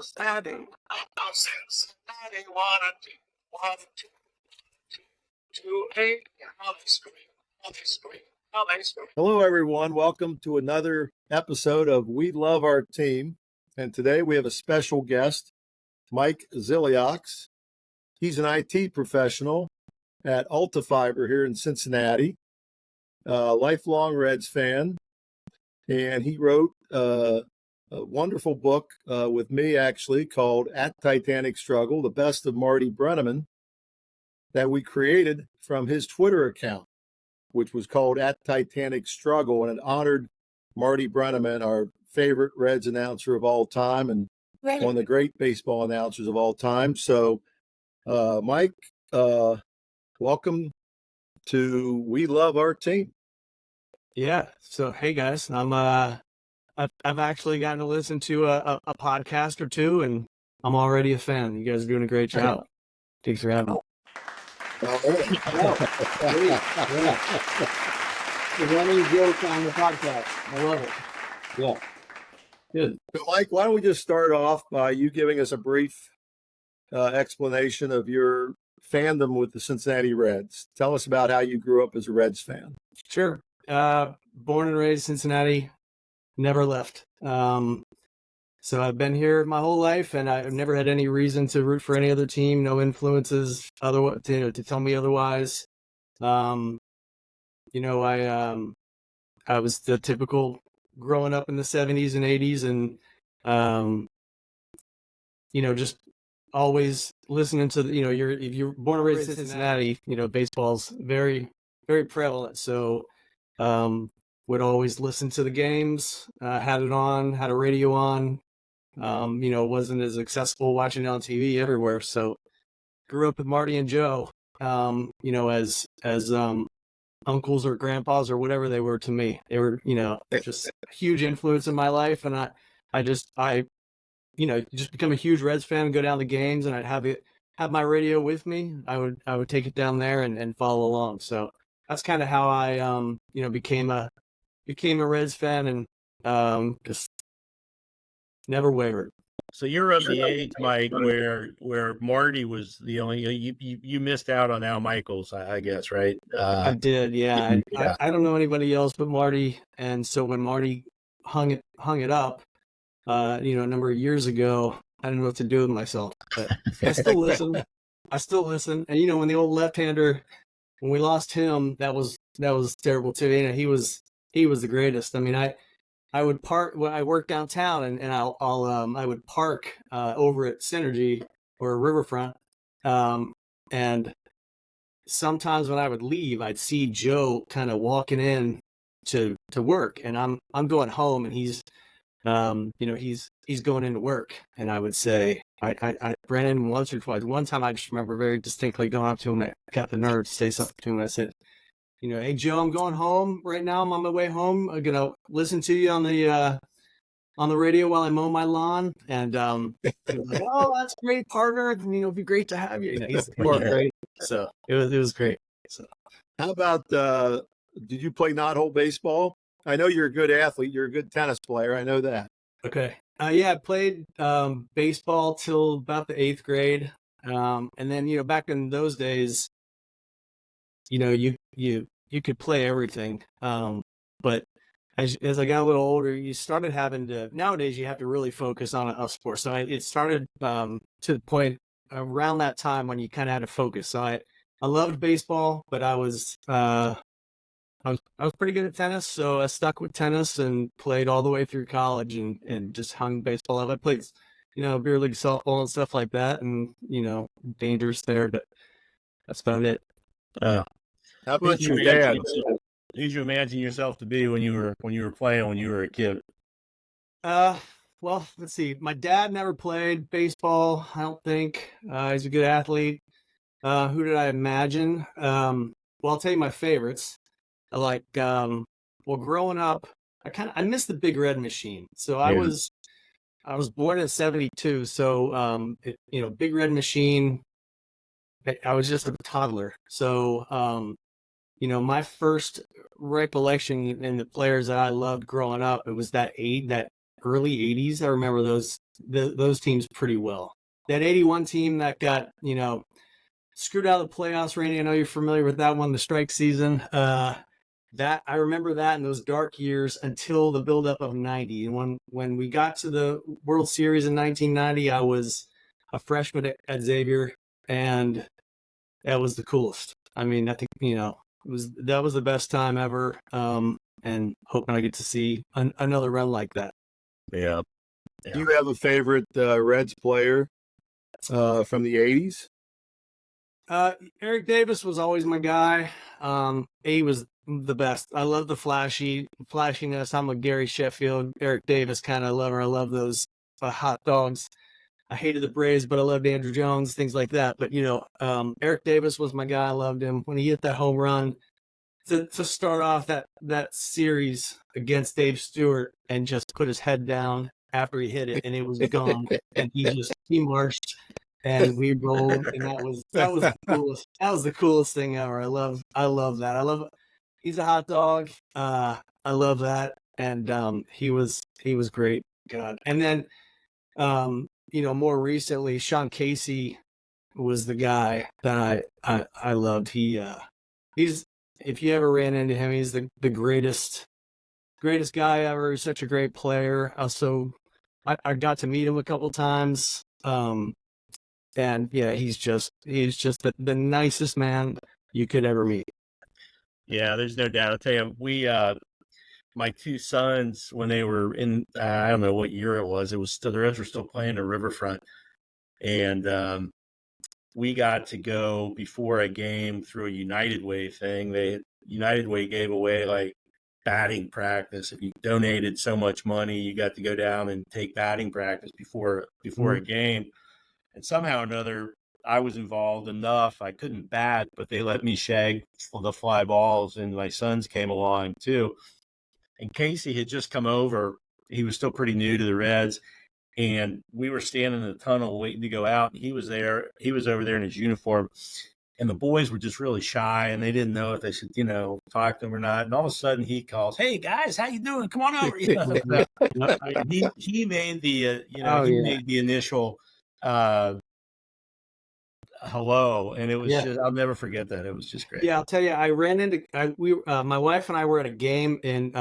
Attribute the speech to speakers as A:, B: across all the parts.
A: Cincinnati. Cincinnati wanted to a Hello, everyone. Welcome to another episode of We Love Our Team. And today we have a special guest, Mike Zilliox. He's an IT professional at Ultifiber here in Cincinnati, a lifelong Reds fan. And he wrote a wonderful book with me, actually, called At Titanic Struggle, the best of Marty Brennaman, that we created from his Twitter account, which was called At Titanic Struggle, and it honored Marty Brennaman, our favorite Reds announcer of all time and one of the great baseball announcers of all time. So, Mike, welcome to We Love Our Team.
B: Yeah. So, hey guys, I've actually gotten to listen to a podcast or two, and I'm already a fan. You guys are doing a great job. Thanks for having me.
C: The running joke on the podcast. I love it.
B: Yeah. Good.
A: So, Mike, why don't we just start off by you giving us a brief explanation of your fandom with the Cincinnati Reds. Tell us about how you grew up as a Reds fan.
B: Sure. Born and raised Cincinnati, never left. So I've been here my whole life, and I've never had any reason to root for any other team. No influences to tell me otherwise. I was the typical growing up in the 70s and 80s, and just always listening to if you're born and raised in Cincinnati, baseball's very, very prevalent. So would always listen to the games, had it on, had a radio on. Wasn't as accessible watching it on TV everywhere. So grew up with Marty and Joe, as uncles or grandpas or whatever they were to me. They were, just a huge influence in my life. And I just become a huge Reds fan, go down the games, and I'd have my radio with me. I would take it down there and follow along. So that's kind of how I, became a Reds fan, and just never wavered.
D: So you're of the age, Mike, where Marty was the only you missed out on Al Michaels, I guess, right?
B: I did, yeah. I don't know anybody else but Marty, and so when Marty hung it up, a number of years ago, I didn't know what to do with myself. But I still listen. And when the old left-hander, when we lost him, that was terrible too. He was the greatest. I mean, I would park when I worked downtown, and I would park over at Synergy or Riverfront, and sometimes when I would leave, I'd see Joe kind of walking in to work, and I'm going home, and he's going into work, and I would say, I ran in once or twice. One time I just remember very distinctly going up to him, and I got the nerve to say something to him. I said, hey Joe, I'm going home right now. I'm on my way home. I'm gonna listen to you on the radio while I mow my lawn. And like, oh, that's great, partner. It'd be great to have you. He's great. So it was great. So
A: how about did you play knot-hole baseball? I know you're a good athlete. You're a good tennis player. I know that.
B: Okay. Yeah, I played baseball till about the 8th grade. And then, back in those days, you could play everything. But as I got a little older, you started having to, nowadays you have to really focus on a sport. So it started to the point around that time when you kind of had to focus. So I loved baseball, but I was pretty good at tennis. So I stuck with tennis and played all the way through college and just hung baseball up. I played, beer league softball and stuff like that, and, dangerous there, but that's about it.
A: How about your dad?
D: Who did you imagine yourself to be when you were playing when you were a kid?
B: Well, let's see. My dad never played baseball, I don't think. He's a good athlete. Who did I imagine? Well, I'll tell you my favorites. Growing up, I missed the Big Red Machine. So I was born in 72. So Big Red Machine, I was just a toddler. So my first recollection in the players that I loved growing up, it was that early 80s. I remember those teams pretty well. That 81 team that got, screwed out of the playoffs, Randy, I know you're familiar with that one, the strike season. That I remember that in those dark years until the buildup of 90. And when we got to the World Series in 1990, I was a freshman at Xavier, and that was the coolest. I mean, I think, that was the best time ever. And hoping I get to see another run like that.
D: Yeah.
A: Do you have a favorite Reds player from the 80s?
B: Eric Davis was always my guy. He was the best. I love the flashiness. I'm a Gary Sheffield, Eric Davis kind of lover. I love those hot dogs. I hated the Braves, but I loved Andrew Jones, things like that. But, Eric Davis was my guy. I loved him. When he hit that home run to start off that series against Dave Stewart and just put his head down after he hit it and it was gone. And he marched and we rolled, and that was the coolest. That was the coolest thing ever. I love that. He's a hot dog. I love that. And he was great. God. And then more recently, Sean Casey was the guy that I loved. He's, if you ever ran into him, he's the greatest guy ever. He's such a great player. Also, I got to meet him a couple times. And yeah, he's just the nicest man you could ever meet.
D: Yeah, there's no doubt. I'll tell you, we my two sons, when they were in, I don't know what year it was still, the Reds were still playing the Riverfront. And we got to go before a game through a United Way thing. United Way gave away like batting practice. If you donated so much money, you got to go down and take batting practice before a game. And somehow or another, I was involved enough. I couldn't bat, but they let me shag the fly balls, and my sons came along too. And Casey had just come over. He was still pretty new to the Reds, and we were standing in the tunnel waiting to go out. And he was there. He was over there in his uniform, and the boys were just really shy, and they didn't know if they should, talk to him or not. And all of a sudden, he calls, "Hey guys, how you doing? Come on over." He made the made the initial hello, and it was just, I'll never forget that. It was just great.
B: Yeah, I'll tell you, I ran into my wife and I were at a game in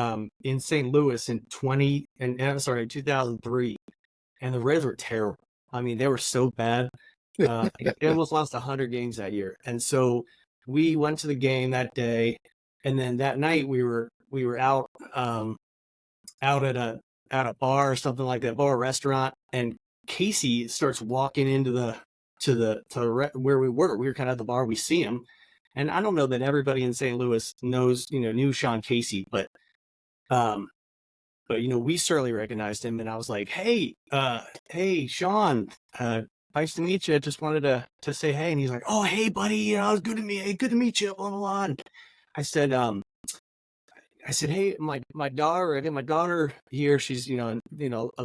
B: St. Louis in 2003, and the Reds were terrible. I mean, they were so bad. They almost lost 100 games that year, and so we went to the game that day, and then that night we were out at a bar or something like that, bar or restaurant, and Casey starts walking into where we were. We were kind of at the bar. We see him, and I don't know that everybody in St. Louis knew Sean Casey, but we certainly recognized him. And I was like, "Hey, Sean, nice to meet you. I just wanted to say hey." And he's like, "Oh, hey, buddy, it was good to meet you." Blah blah blah. And I said, "Hey, my daughter, I got my daughter here. She's, a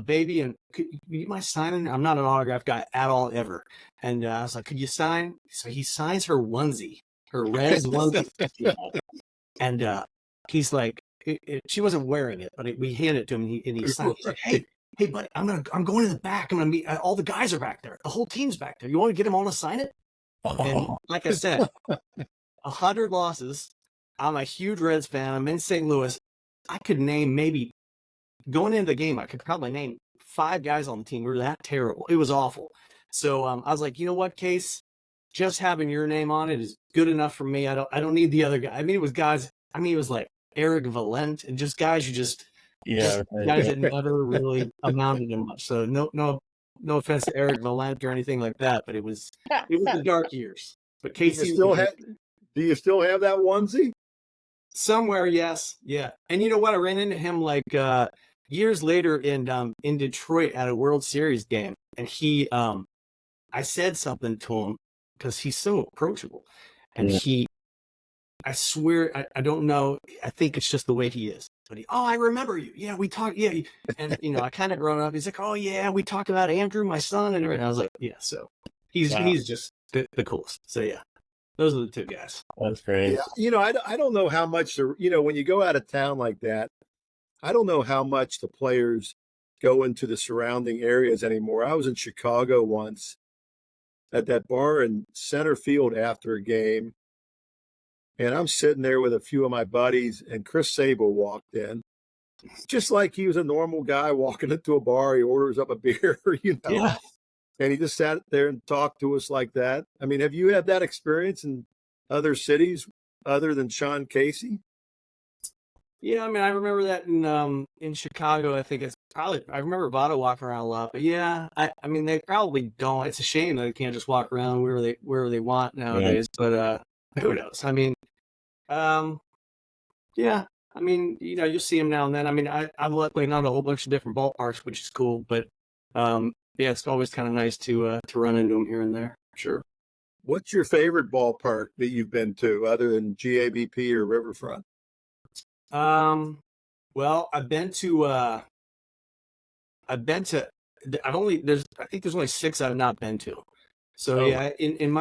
B: baby, and could you mind signing?" I'm not an autograph guy at all, ever. And I was like, "Could you sign?" So he signs her onesie, her Reds onesie. And he's like, she wasn't wearing it, but we handed it to him, and he signed it. He's like, hey, buddy, I'm going to the back. I'm going to meet, all the guys are back there. The whole team's back there. You want to get them all to sign it? And like I said, 100 losses. I'm a huge Reds fan. I'm in St. Louis. I could name maybe, going into the game, I could probably name 5 guys on the team who were that terrible. It was awful. So I was like, you know what, Case? Just having your name on it is good enough for me. I don't need the other guy. I mean, it was guys. I mean, it was like Eric Valent and just guys who guys that never really amounted to much. So no offense to Eric Valent or anything like that, but it was the dark years. But Casey,
A: do you still have that onesie?
B: Somewhere, yes. Yeah. And you know what? I ran into him like years later in Detroit at a World Series game. And he I said something to him because he's so approachable. And I swear, I don't know. I think it's just the way he is. But I remember you. Yeah, we talked. Yeah. And, I kind of grown up. He's like, oh, yeah, we talked about Andrew, my son. And everything. I was like, yeah. So he's just the coolest. So, yeah. Those are the 2 guys.
D: That's great.
A: Yeah, I don't know how much when you go out of town like that, I don't know how much the players go into the surrounding areas anymore. I was in Chicago once at that bar in center field after a game, and I'm sitting there with a few of my buddies, and Chris Sable walked in, just like he was a normal guy walking into a bar. He orders up a beer,
B: Yeah.
A: and he just sat there and talked to us like that. I mean, have you had that experience in other cities other than Sean Casey?
B: Yeah, I mean, I remember that in Chicago. I think it's probably I remember Votto walking around a lot, but yeah, I mean they probably don't. It's a shame that they can't just walk around wherever they want nowadays. But who knows? I mean, um, yeah, I mean, you'll see them now and then. I mean, I've luckily not a whole bunch of different ballparks, which is cool. But yeah, it's always kind of nice to run into them here and there. Sure.
A: What's your favorite ballpark that you've been to other than GABP or Riverfront?
B: Well, I've been to I think there's only 6 I've not been to. So yeah, in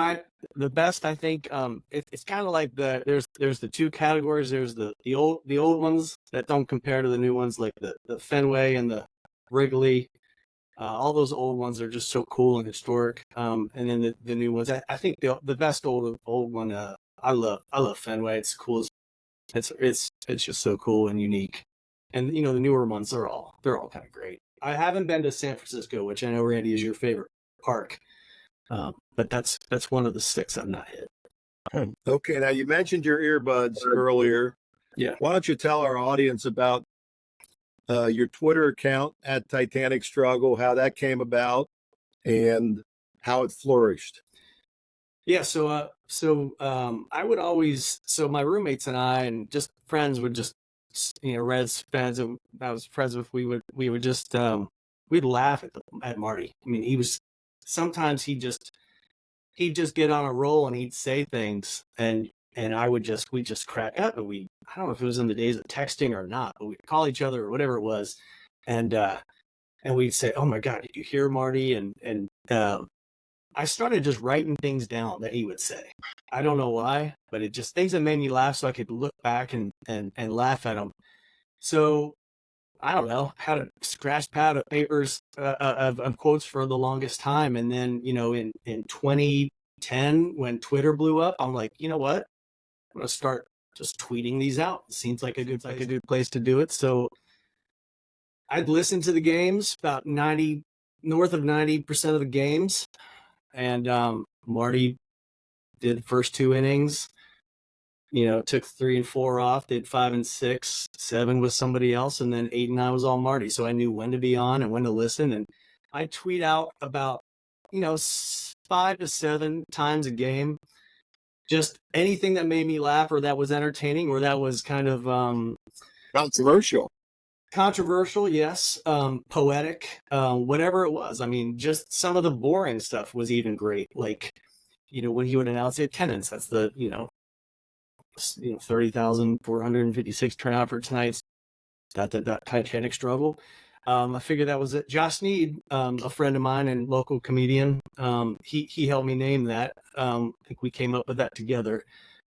B: the best, I think it's kind of like there's the 2 categories. There's the old ones that don't compare to the new ones, like the Fenway and the Wrigley. All those old ones are just so cool and historic. And then the new ones, I think the best old one, I love Fenway. It's cool. It's just so cool and unique. And the newer ones they're all kind of great. I haven't been to San Francisco, which I know, Randy, is your favorite park. But that's one of the 6 I've not hit.
A: Okay, now you mentioned your earbuds earlier.
B: Yeah.
A: Why don't you tell our audience about your Twitter account at Titanic Struggle, how that came about, and how it flourished?
B: Yeah, so I would always, so my roommates and I and just friends would just, Reds fans that I was friends with, we would just we'd laugh at Marty. I mean, sometimes he'd just get on a roll and he'd say things, and we'd just crack up, and I don't know if it was in the days of texting or not, but we'd call each other or whatever it was, and we'd say, "Oh my God, did you hear Marty?" And I started just writing things down that he would say. I don't know why, but it just things that made me laugh, so I could look back and laugh at them. So I don't know, had a scratch pad of papers of quotes for the longest time, and then in 2010 when Twitter blew up, I'm like, you know what? I'm gonna start just tweeting these out. It seems like a good place to do it. So I'd listen to the games, about north of 90% of the games. And Marty did the first 2 innings, took 3 and 4 off, did 5 and 6, 7 with somebody else, and then 8 and 9 was all Marty. So I knew when to be on and when to listen. And I tweet out about, 5 to 7 times a game, just anything that made me laugh or that was entertaining or that was kind of controversial, yes. Poetic, whatever it was. I mean, just some of the boring stuff was even great. Like, when he would announce the attendance, that's the 30,456 turnout for tonight's that Titanic Struggle. I figured that was it. Josh Sneed, a friend of mine and local comedian, he helped me name that. I think we came up with that together.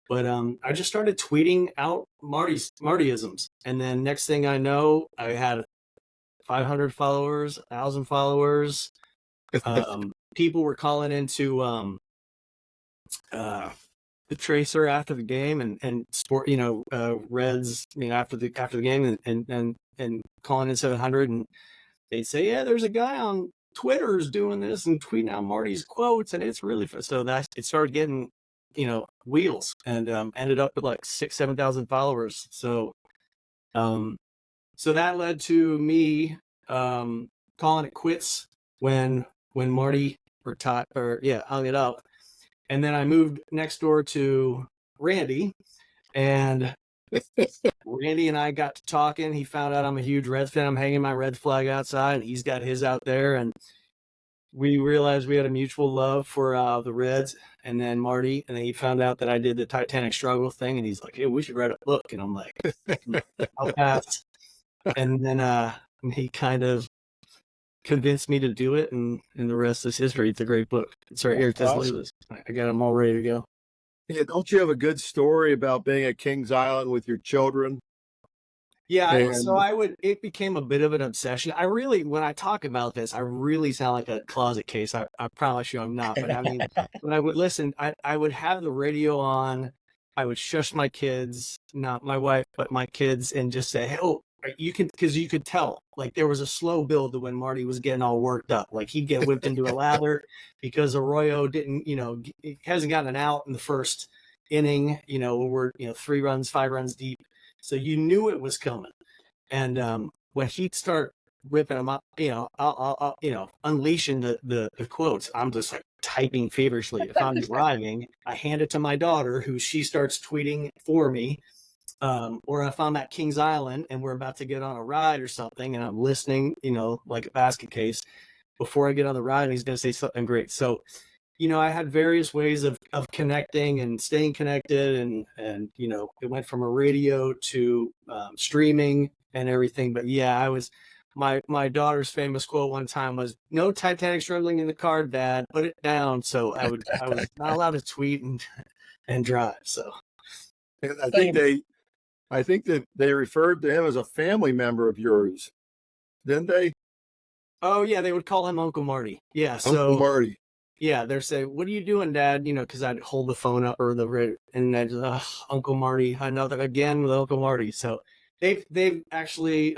B: But I just started tweeting out Martyisms. And then next thing I know, I had 500 followers, 1,000 followers. People were calling into the tracer after the game and sport, Reds, after the game and calling in 700. And they'd say, yeah, there's a guy on Twitter who's doing this and tweeting out Marty's quotes. And it's really fun. So it started getting, wheels, and ended up with like 7,000 followers. So that led to me calling it quits when Marty hung it up. And then I moved next door to Randy, and Randy and I got to talking. He found out I'm a huge Reds fan. I'm hanging my Reds flag outside, and he's got his out there, and we realized we had a mutual love for the Reds. And then Marty, and then he found out that I did the Titanic Struggle thing, and he's like, hey, we should write a book. And I'm like, I'll pass. And then he kind of convinced me to do it, and the rest is history. It's a great book. It's right here. Awesome. I got them all ready to go.
A: Yeah, don't you have a good story about being at Kings Island with your children?
B: Yeah, so
A: And
B: it became a bit of an obsession. When I talk about this, I really sound like a closet case. I promise you I'm not. But I mean, when I would listen, I would have the radio on. I would shush my kids, not my wife, but my kids, and just say, "Hey, oh, because you could tell, like there was a slow build to when Marty was getting all worked up. Like he'd get whipped into a lather because Arroyo didn't, he hasn't gotten an out in the first inning. We're 3 runs, 5 runs deep. So you knew it was coming. And when he'd start ripping them up, I'll unleashing the quotes, I'm just like typing feverishly. If I'm driving, I hand it to my daughter, who she starts tweeting for me. Or if I'm at Kings Island and we're about to get on a ride or something, and I'm listening, like a basket case, before I get on the ride, and he's going to say something great. So I had various ways of connecting and staying connected, and it went from a radio to streaming and everything. But yeah, I was my daughter's famous quote one time was, "No Titanic struggling in the car, Dad. Put it down." So I was not allowed to tweet and drive. So
A: I think that they referred to him as a family member of yours, didn't they?
B: oh yeah, they would call him Uncle Marty. Yeah,
A: Uncle Marty.
B: yeah, they're saying, "What are you doing, Dad?" Because I'd hold the phone up or and I'd just, Uncle Marty, another again with Uncle Marty. So they've actually,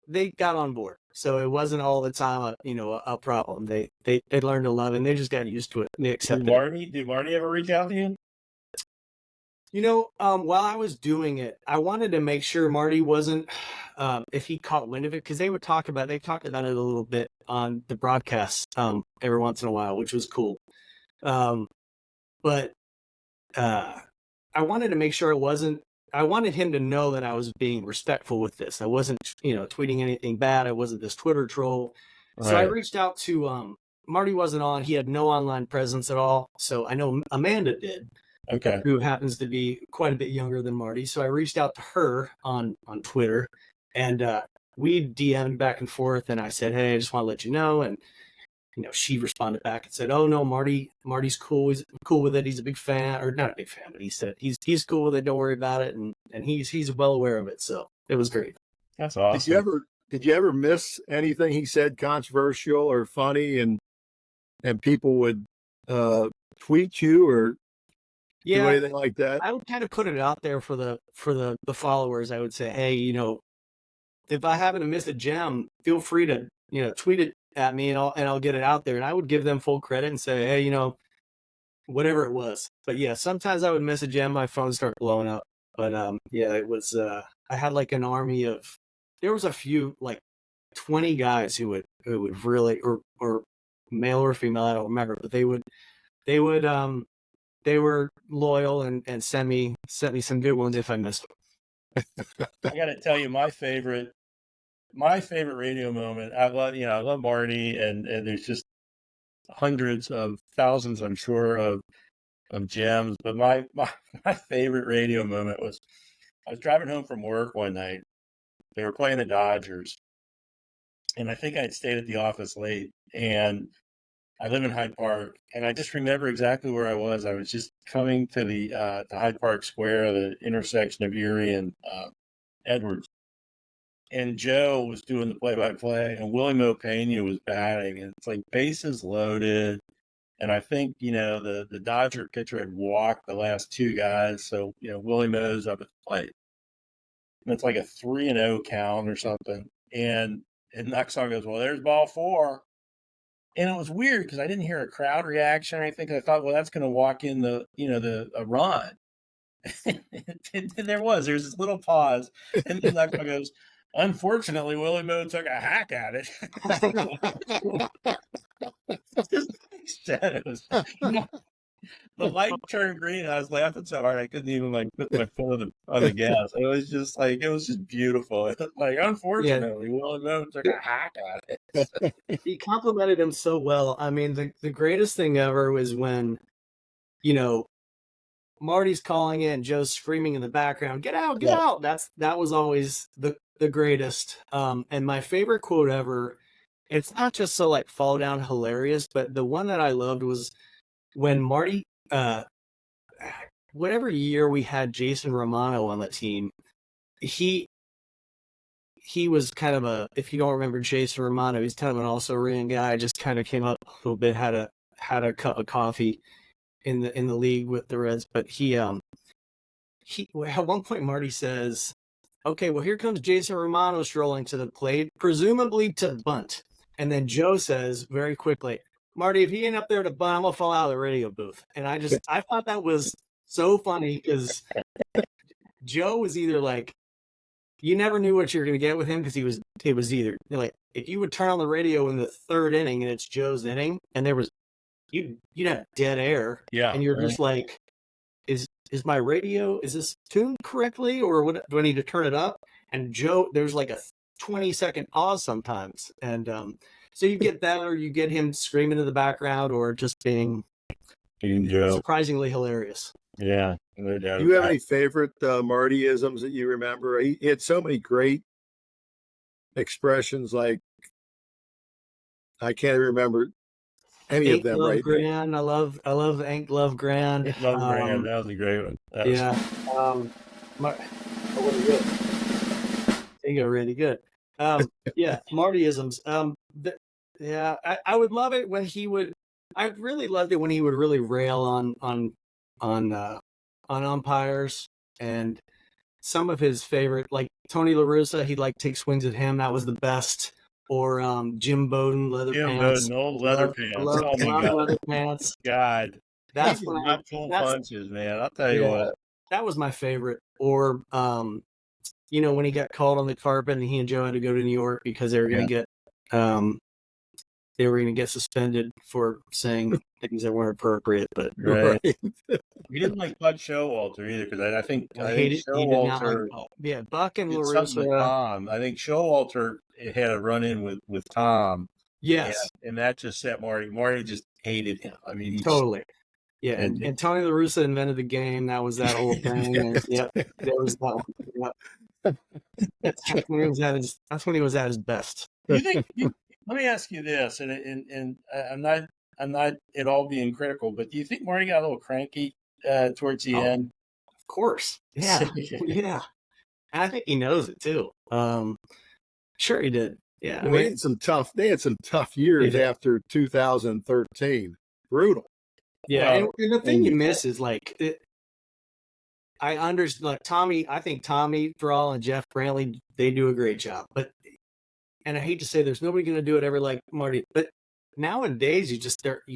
B: they got on board. So it wasn't all the time, a problem. They learned to love it, and they just got used to it. They accepted it.
D: Did Marty ever reach out to you?
B: While I was doing it, I wanted to make sure Marty wasn't, if he caught wind of it, because they talked about it a little bit on the broadcast, every once in a while, which was cool. But I wanted to make sure I wanted him to know that I was being respectful with this. I wasn't, tweeting anything bad. I wasn't this Twitter troll. So I reached out to, Marty wasn't on. He had no online presence at all. So I know Amanda did.
D: Okay.
B: Who happens to be quite a bit younger than Marty. So I reached out to her on Twitter, and we DM'd back and forth, and I said, "Hey, I just want to let you know." And she responded back and said, "Oh no, Marty's cool. He's cool with it. He's a big fan, or not a big fan, but he said he's cool with it. Don't worry about it." And he's well aware of it. So it was great.
D: That's awesome.
A: Did you ever miss anything he said controversial or funny, and people would tweet you or do anything like that?
B: I would kind of put it out there for the followers. I would say, "Hey, if I happen to miss a gem, feel free to tweet it at me, and I'll get it out there." And I would give them full credit and say, "Hey, whatever it was." But yeah, sometimes I would miss a gem, my phone start blowing up. But yeah, it was. I had like an army of. There was a few, like 20 guys who would really, or male or female, I don't remember, but they were loyal and sent me some good ones if I missed them.
D: I got to tell you, my favorite radio moment. I love Marty, and there's just hundreds of thousands, I'm sure, of gems. But my favorite radio moment was I was driving home from work one night. They were playing the Dodgers, and I think I'd stayed at the office late, and I live in Hyde Park, and I just remember exactly where I was. I was just coming to the Hyde Park Square, the intersection of Erie and Edwards. And Joe was doing the play-by-play, and Willie Mo Pena was batting, and it's like bases loaded. And I think, the Dodger pitcher had walked the last two guys, so, Willie Mo's up at the plate. And it's like a 3-0 count or something. And next song goes, "Well, there's ball 4." And it was weird because I didn't hear a crowd reaction or anything. I thought, well, that's going to walk in a run. And there's this little pause. And then that guy goes, "Unfortunately, Willie Mo took a hack at it." It was, the light turned green. And I was laughing so hard I couldn't even put my foot on the gas. It was just beautiful. Unfortunately, Willie Mo took a hack at it.
B: He complimented him so well. I mean, the greatest thing ever was when, Marty's calling in, Joe's screaming in the background, "Get out, get out." That was always the greatest. And my favorite quote ever, it's not just so fall down hilarious, but the one that I loved was when Marty, whatever year we had Jason Romano on the team, he was kind of if you don't remember Jason Romano, he's kind of an also-ran guy. Just kind of came up a little bit, had a cup of coffee in the league with the Reds. But he at one point Marty says, "Okay, well here comes Jason Romano strolling to the plate, presumably to bunt." And then Joe says very quickly, "Marty, if he ain't up there to bunt, I'm gonna fall out of the radio booth." And I thought that was so funny because Joe was either like, you never knew what you were going to get with him because it was either like if you would turn on the radio in the third inning and it's Joe's inning and there was you'd have dead air, and you're just like, is my radio, is this tuned correctly, or what, do I need to turn it up? And Joe, there's like a 20-second pause sometimes, and so you get that, or you get him screaming in the background, or just being surprisingly hilarious.
D: Yeah, no doubt.
A: Do you have any favorite Marty-isms that you remember? He had so many great expressions, like I can't remember any of them right
B: Grand. I love Ain't Glove Grand.
D: Love Grand. That was a great one.
B: Yeah. They go really good. Yeah, Martyisms. Yeah, I would love it when he would. I really loved it when he would really rail on umpires, and some of his favorite, like Tony La Russa, he'd like take swings at him. That was the best. Or Jim Bowden, leather pants.
D: Jim Bowden, old leather pants.
B: Oh my God. Leather pants.
D: God.
B: That's
D: when I pull punches, man. I'll tell you what. That
B: was my favorite. Or when he got called on the carpet and he and Joe had to go to New York because they were going to get suspended for saying things that weren't appropriate. But
D: right. We didn't like Bud Showalter either, because I think Showalter.
B: Buck and La
D: Russa. Tom. I think Showalter had a run-in with Tom.
B: Yes.
D: And that just set Marty. Marty just hated him. I mean,
B: totally. Yeah, and Tony La Russa invented the game. That was that whole thing. And, that was that one. Yep. That's when he was at his best.
D: You think? Let me ask you this, and I'm not at all being critical, but do you think Marty got a little cranky towards the end?
B: Of course. Yeah. Yeah. And I think he knows it too. Sure he did. Yeah.
A: Well, they had some tough years after 2013. Brutal.
B: Yeah. And the thing you miss is like I understand, like Tommy, I think Tommy Thrall and Jeff Brantley, they do a great job. And I hate to say there's nobody going to do it ever like Marty, but nowadays you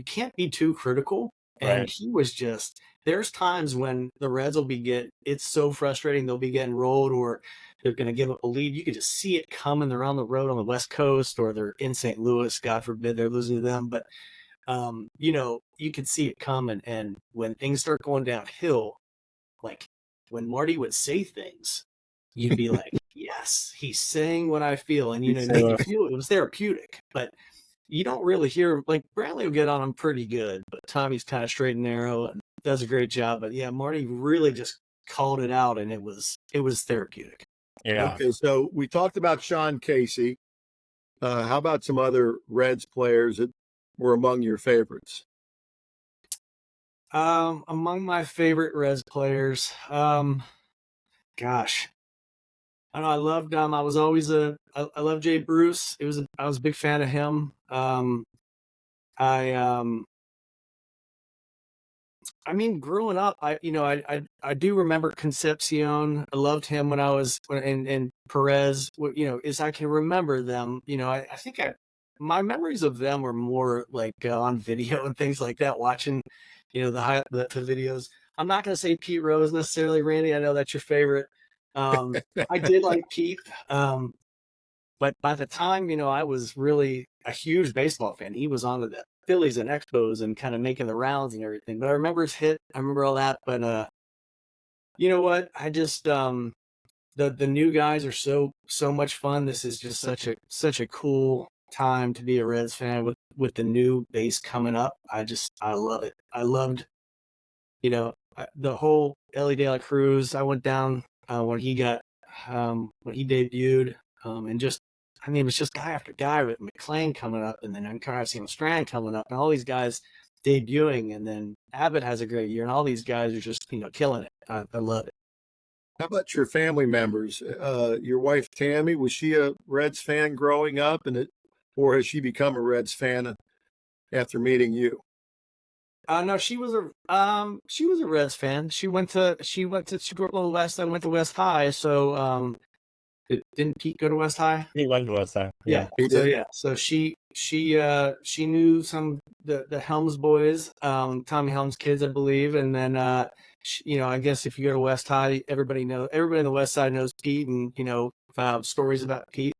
B: can't be too critical. And
D: right.
B: He was there's times when the Reds it's so frustrating. They'll be getting rolled, or they're going to give up a lead. You could just see it coming. They're on the road on the West Coast, or they're in St. Louis. God forbid they're losing to them. But, you could see it coming. And when things start going downhill, like when Marty would say things, you'd be like, yes, he's saying what I feel. And, make you feel it was therapeutic. But you don't really hear, like, Brantley will get on him pretty good, but Tommy's kind of straight and narrow and does a great job. But yeah, Marty really just called it out, and it was therapeutic.
D: Yeah.
A: Okay, so we talked about Sean Casey. How about some other Reds players that were among your favorites?
B: Among my favorite Reds players, gosh, I know I loved. I was always I love Jay Bruce. I was a big fan of him. I mean, growing up, I do remember Concepcion. I loved him when I was and Perez. As I can remember them. I think my memories of them were more like on video and things like that. Watching, the videos. I'm not going to say Pete Rose necessarily, Randy. I know that's your favorite. I did like Pete, but by the time I was really a huge baseball fan, he was on to the Phillies and Expos and kind of making the rounds and everything. But I remember his hit. I remember all that. But you know what? I just the new guys are so much fun. This is just such a cool time to be a Reds fan with the new base coming up. I love it. I loved the whole Ellie De La Cruz. I went down when he debuted, and just. I mean, it was just guy after guy with McClain coming up, and then Encarnacion Strand coming up, and all these guys debuting, and then Abbott has a great year, and all these guys are just killing it. I love it.
A: How about your family members? Your wife Tammy, was she a Reds fan growing up, or has she become a Reds fan after meeting you?
B: No, she was a Reds fan. She grew up on the West. I went to West High, so didn't Pete go to West High?
D: He went to West Side. Yeah.
A: He
B: So
A: did?
B: yeah, so she knew some the Helms boys, Tommy Helms kids, I believe, and then I guess if you go to West High, everybody in the West Side knows Pete, and stories about Pete.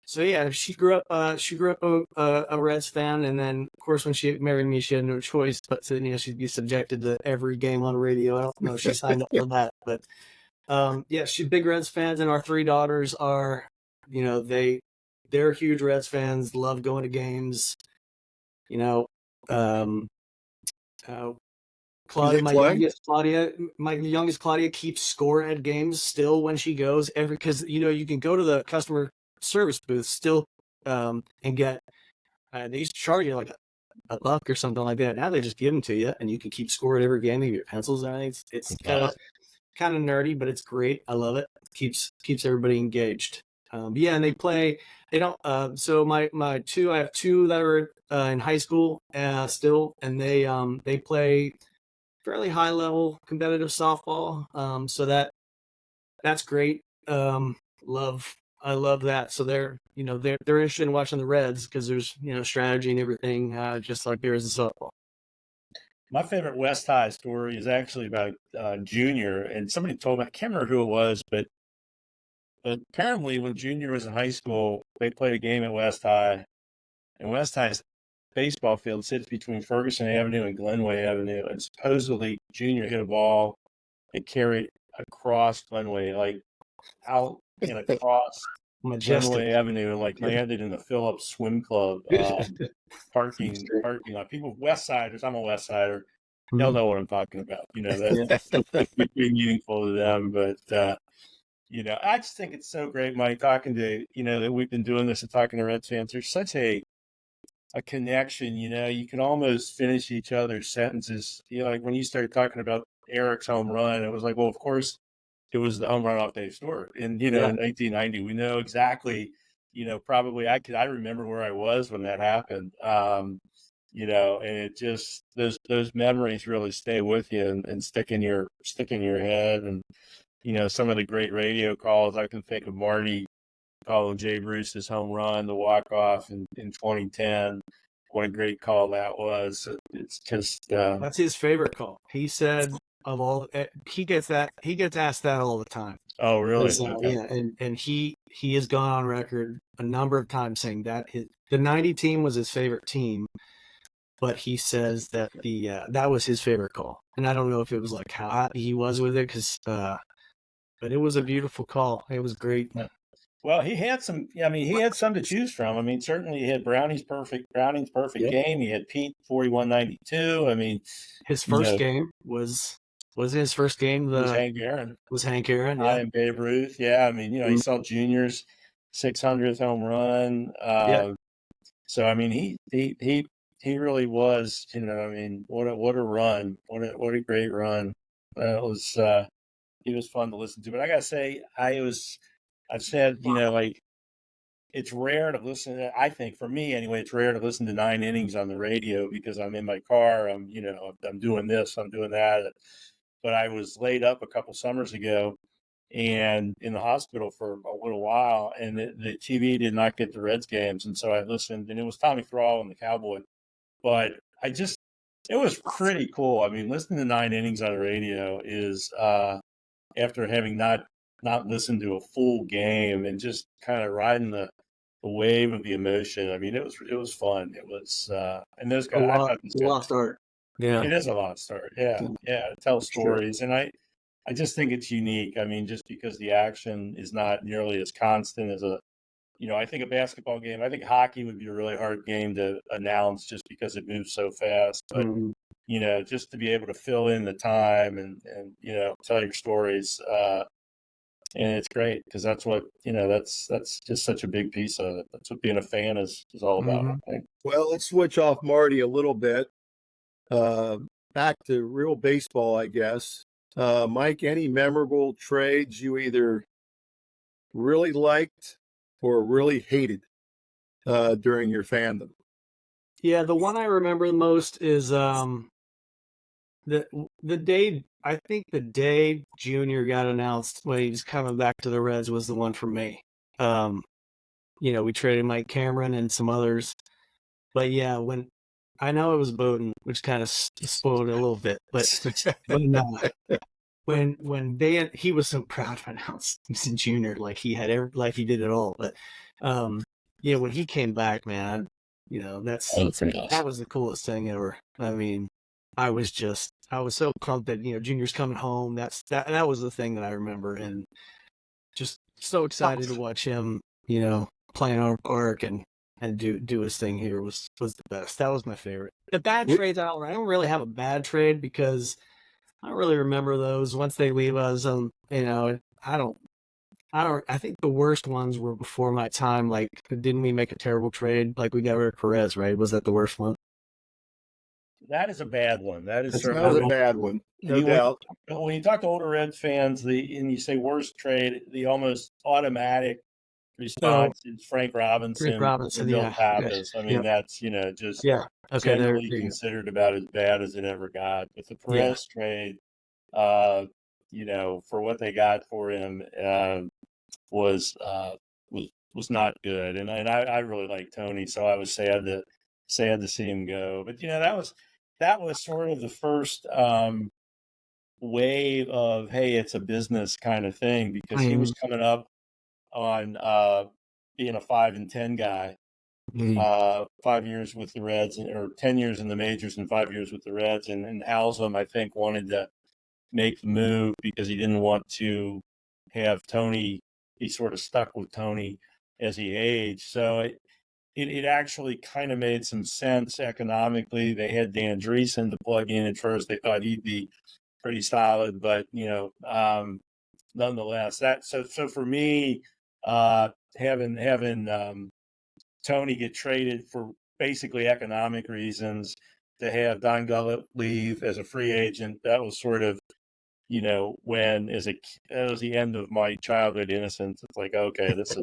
B: So yeah, she grew up a Reds fan, and then of course when she married me, she had no choice but to she'd be subjected to every game on radio. I don't know if she signed up for that, but yeah, she's big Reds fans, and our three daughters are, they're huge Reds fans, love going to games. Um, Claudia, my youngest Claudia keeps score at games still when she goes because you can go to the customer service booth still, and get they used to charge you like a buck or something like that. Now they just give them to you, and you can keep score at every game. You get pencils. It's kind of nerdy, but it's great. I love it. Keeps everybody engaged. Yeah, and they play. They don't. So I have two that are in high school still, and they play fairly high level competitive softball. So that's great. I love that. So they're interested in watching the Reds because there's strategy and everything, just like there is in softball.
D: My favorite West High story is actually about Junior, and somebody told me, I can't remember who it was, but apparently when Junior was in high school, they played a game at West High, and West High's baseball field sits between Ferguson Avenue and Glenway Avenue, and supposedly Junior hit a ball and carried across Glenway, like out and across Glenway Avenue, and like landed in the Phillips Swim Club parking lot. People West Siders, I'm a West Sider, they'll know what I'm talking about. That's pretty meaningful to them. But I just think it's so great, Mike, talking to that we've been doing this and talking to Reds fans. There's such a connection. You can almost finish each other's sentences. Like when you started talking about Eric's home run, it was like, well, of course, it was the home run off Dave Stewart in 1990. We know exactly. Probably I remember where I was when that happened. And it just those memories really stay with you and stick in your head. And some of the great radio calls, I can think of Marty calling Jay Bruce's home run, the walk off in 2010. What a great call that was! It's just
B: that's his favorite call. He said of all he gets asked that all the time.
D: Oh, really?
B: Okay. Yeah, and he has gone on record a number of times saying that the 90 team was his favorite team, but he says that that was his favorite call. And I don't know if it was like how happy he was with it, but it was a beautiful call. It was great.
D: Well, he had some. He had some to choose from. Certainly he had Browning's perfect game. He had Pete 41-92.
B: His first game was his first game.
D: Was Hank Aaron.
B: Yeah.
D: And Babe Ruth. Yeah. He saw Junior's 600th home run. So he really was. What a run! What a great run! It was. He was fun to listen to. But I gotta say, I've said, it's rare to listen to, I think for me anyway, it's rare to listen to 9 innings on the radio because I'm in my car. I'm doing this, I'm doing that. But I was laid up a couple summers ago and in the hospital for a little while, and the TV did not get the Reds games. And so I listened, and it was Tommy Thrall and the Cowboy. But it was pretty cool. Listening to 9 innings on the radio is, after having not listen to a full game and just kind of riding the wave of the emotion. It was fun. It was, and those guys,
B: a lost art. Yeah,
D: it is a lost art. Yeah. It tells stories, and I just think it's unique. Just because the action is not nearly as constant as I think a basketball game. I think hockey would be a really hard game to announce just because it moves so fast. But just to be able to fill in the time and tell your stories. And it's great because that's what, that's just such a big piece of it. That's what being a fan is all about. I think.
A: Well, let's switch off Marty a little bit. Back to real baseball, I guess. Mike, any memorable trades you either really liked or really hated during your fandom?
B: Yeah, the one I remember the most is the day, I think the day Junior got announced when he was coming back to the Reds was the one for me. We traded Mike Cameron and some others, but yeah, when I know it was Bowden, which kind of spoiled it a little bit, but when he was so proud to announce Junior, like he had like he did it all, but when he came back, man, that was the coolest thing ever. I mean, I was so pumped that Junior's coming home. That was the thing that I remember, and just so excited to watch him, playing our park and do his thing here was the best. That was my favorite. The bad trades, I don't really have a bad trade because I don't really remember those. Once they leave us, I think the worst ones were before my time. Like, didn't we make a terrible trade? Like, we got rid of Perez, right? Was that the worst one?
D: That is a bad one. That is
A: That
D: certainly
A: was a bad one, no
D: You-
A: doubt.
D: When you talk to older Red fans, and you say worst trade, the almost automatic response is Frank Robinson, and Bill
B: yeah.
D: Pappas. I mean, that's just
B: Yeah. Okay,
D: generally
B: there you go.
D: considered about as bad as it ever got. But the
B: Yeah.
D: Perez trade, for what they got for him, was not good. And I really like Tony, so I was sad to see him go. But that was sort of the first wave of, hey, it's a business kind of thing, because he was coming up on being a 5-10 guy. 5 years with the Reds, or 10 years in the majors and 5 years with the Reds. And Alzum, I think, wanted to make the move because he didn't want to have Tony. He sort of stuck with Tony as he aged. So it actually kind of made some sense economically. They had Dan Dreesen to plug in at first. They thought he'd be pretty solid, but nonetheless, so for me, having Tony get traded for basically economic reasons, to have Don Gullett leave as a free agent, that was sort of when that was the end of my childhood innocence. It's like, okay, this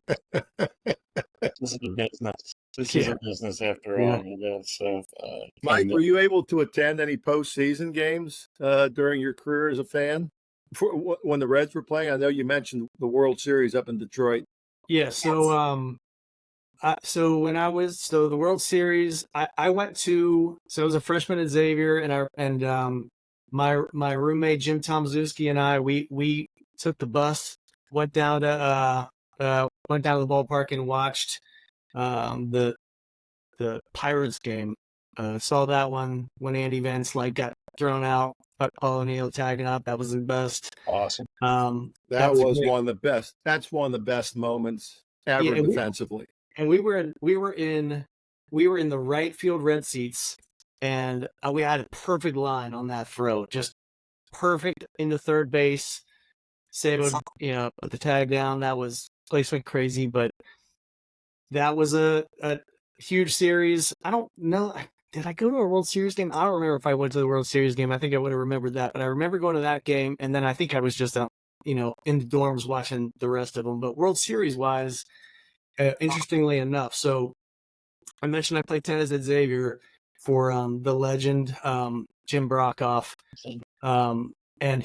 D: is a business. This is a business after all. So,
A: Mike, were you able to attend any postseason games during your career as a fan when the Reds were playing? I know you mentioned the World Series up in Detroit.
B: Yeah. So, when the World Series, I went to. So I was a freshman at Xavier, and my roommate Jim Tomaszewski and I, we took the bus, went down to the ballpark and watched the Pirates game. Saw that one when Andy Vance got thrown out, but Paul O'Neill tagging up. That was the best.
D: Awesome.
A: That was one of the best. That's one of the best moments ever defensively.
B: And we were in the right field Red seats, and we had a perfect line on that throw, just perfect into third base. Sabo, put the tag down. That was, place went crazy, but that was a huge series. I don't know. Did I go to a World Series game? I don't remember if I went to the World Series game. I think I would have remembered that, but I remember going to that game, and then I think I was just in the dorms watching the rest of them. But World Series wise, interestingly enough, so I mentioned I played tennis at Xavier for the legend Jim Brockhoff, and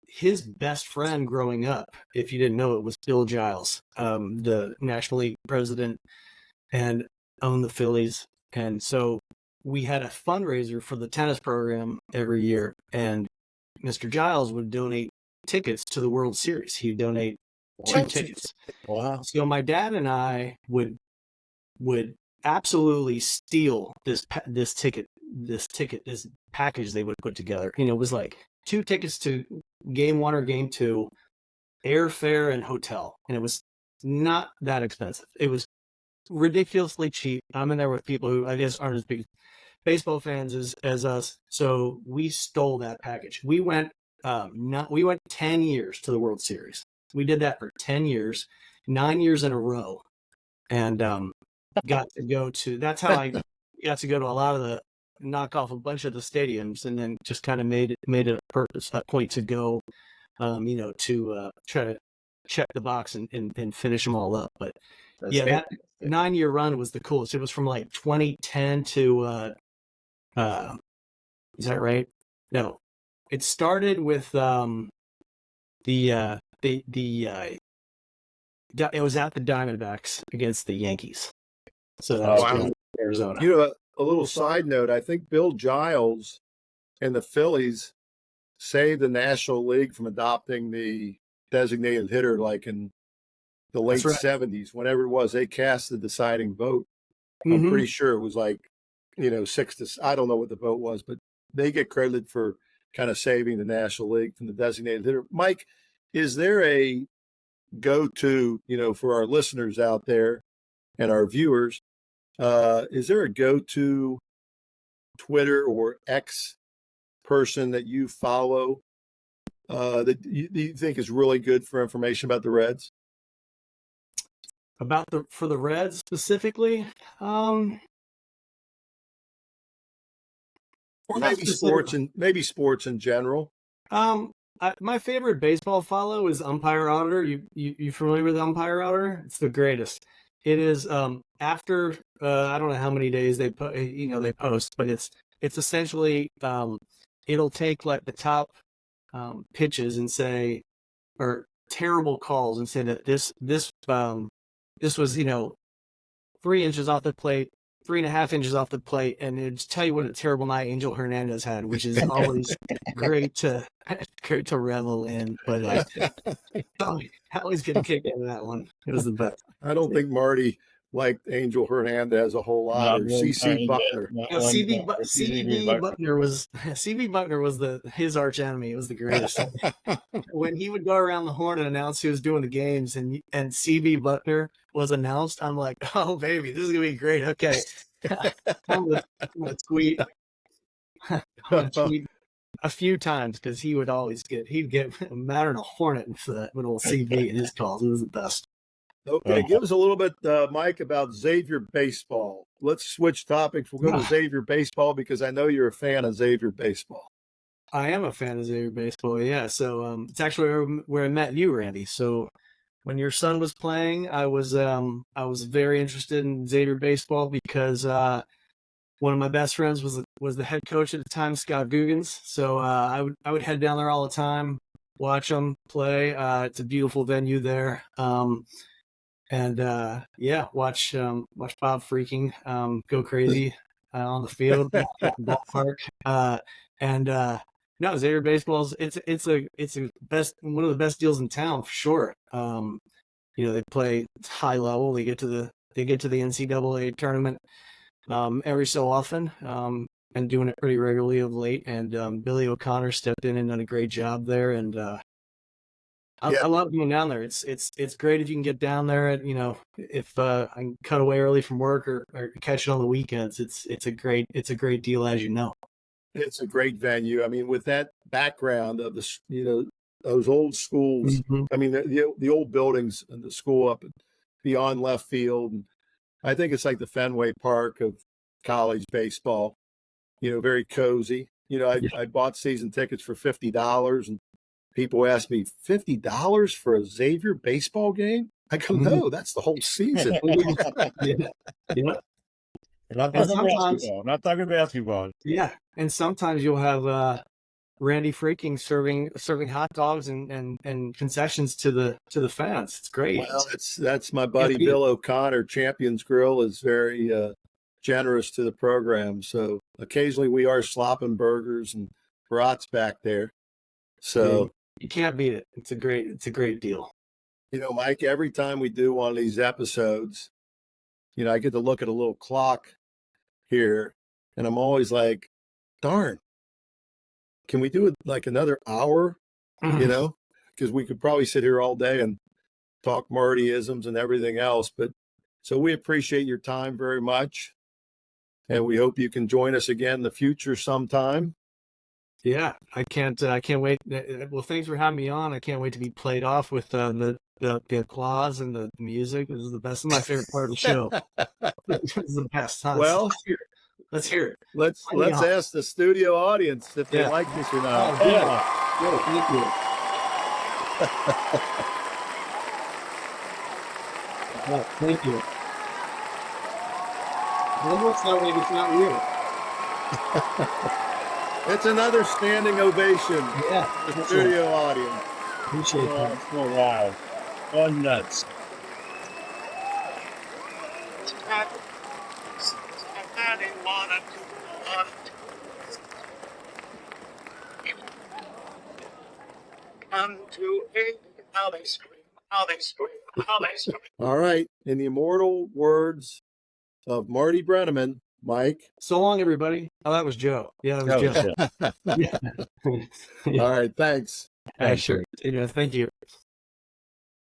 B: his best friend growing up, if you didn't know it, was Bill Giles, the National League president, and owned the Phillies. And so we had a fundraiser for the tennis program every year, and Mr. Giles would donate tickets to the World Series. He'd donate 2 tickets.
D: Wow.
B: So my dad and I would absolutely steal this package they would put together. It was like 2 tickets to game 1 or game 2, airfare and hotel. And it was not that expensive. It was ridiculously cheap. I'm in there with people who I guess aren't as big baseball fans as us. So we stole that package. We went 10 years to the World Series. We did that for 10 years, 9 years in a row. And got to go to, that's how I got to go to a lot of knock off a bunch of the stadiums, and then just kind of made it a point to go, to try to check the box and finish them all up. But yeah, that 9-year run was the coolest. It was from like 2010 to is that right? No, it started with it was at the Diamondbacks against the Yankees. So that was Arizona.
A: You know, a little side note, I think Bill Giles and the Phillies saved the National League from adopting the designated hitter like in the late 70s, whenever it was, they cast the deciding vote. I'm pretty sure it was like, 6-, I don't know what the vote was, but they get credited for kind of saving the National League from the designated hitter. Mike, is there a go-to, for our listeners out there and our viewers, is there a go-to Twitter or X person that you follow that you think is really good for information about the Reds?
B: For the Reds specifically, or
A: maybe sports in general.
B: My favorite baseball follow is Umpire Auditor. You familiar with Umpire Auditor? It's the greatest. It is after I don't know how many days they post, but it's essentially it'll take like the top pitches and say, or terrible calls, and say that this was 3 inches off the plate, 3.5 inches off the plate, and it'd just tell you what a terrible night Angel Hernandez had, which is always great to revel in. But I always get a kick out of that one. It was the best.
A: I don't think Marty liked Angel Hernandez a whole lot, or CC Buckner.
B: CB Buckner was his arch enemy. It was the greatest. When he would go around the horn and announce who was doing the games, and CB Buckner was announced, I'm like, oh baby, this is gonna be great. Okay, I'm gonna tweet a few times, because he'd get mad at a hornet for that little CB in his calls. It was the best.
A: Okay, give us a little bit, Mike, about Xavier Baseball. Let's switch topics. We'll go to Xavier Baseball, because I know you're a fan of Xavier Baseball.
B: I am a fan of Xavier Baseball, yeah. So it's actually where I met you, Randy. So when your son was playing, I was very interested in Xavier Baseball, because one of my best friends was the head coach at the time, Scott Guggens. So I would head down there all the time, watch them play. It's a beautiful venue there. And watch Bob Freaking go crazy on the field, ballpark. No, Xavier Baseball's it's a one of the best deals in town for sure. They play high level. They get to the NCAA tournament every so often, and doing it pretty regularly of late. And Billy O'Connor stepped in and done a great job there. And I love going down there. It's great if you can get down there. And if I can cut away early from work or catch it on the weekends, it's a great deal, as you know.
A: It's a great venue. I mean, with that background of the those old schools. I mean, the old buildings and the school up beyond left field. And I think it's like the Fenway Park of college baseball. Very cozy. I bought season tickets for $50, and people ask me, $50 for a Xavier baseball game? I go, no, that's the whole season.
B: Yeah.
D: Not talking basketball.
B: Yeah, and sometimes you'll have Randy Freaking serving hot dogs and concessions to the fans. It's great.
A: Well, that's my buddy Bill O'Connor. Champions Grill is very generous to the program. So occasionally we are slopping burgers and brats back there. So
B: you can't beat it. It's a great deal.
A: Mike, every time we do one of these episodes, I get to look at a little clock here, and I'm always like, darn, can we do it like another hour? Because we could probably sit here all day and talk Martyisms and everything else. But so we appreciate your time very much, and we hope you can join us again in the future sometime.
B: Yeah, I can't wait. Well, thanks for having me on. I can't wait to be played off with the applause and the music. This is the best. My favorite part of the show. This is the best. Huh?
A: Well,
B: Let's hear it.
A: Let's ask the studio audience if they
B: Yeah.
A: like this or
C: Oh,
A: not.
C: good.
A: Yeah.
C: Good. Thank you. Oh, thank you. It looks like it's not real.
A: It's another standing ovation.
C: Yeah.
A: The
C: That's
A: studio audience.
C: right. Appreciate
D: Oh,
C: that.
D: it's so loud. Oh, nuts.
A: All right. In the immortal words of Marty Brennaman, Mike.
B: So long, everybody. Oh, that was Joe. Yeah, that was
D: That was
B: Joe.
D: it.
B: Yeah.
A: All right. Thanks.
B: Sure. Thank you.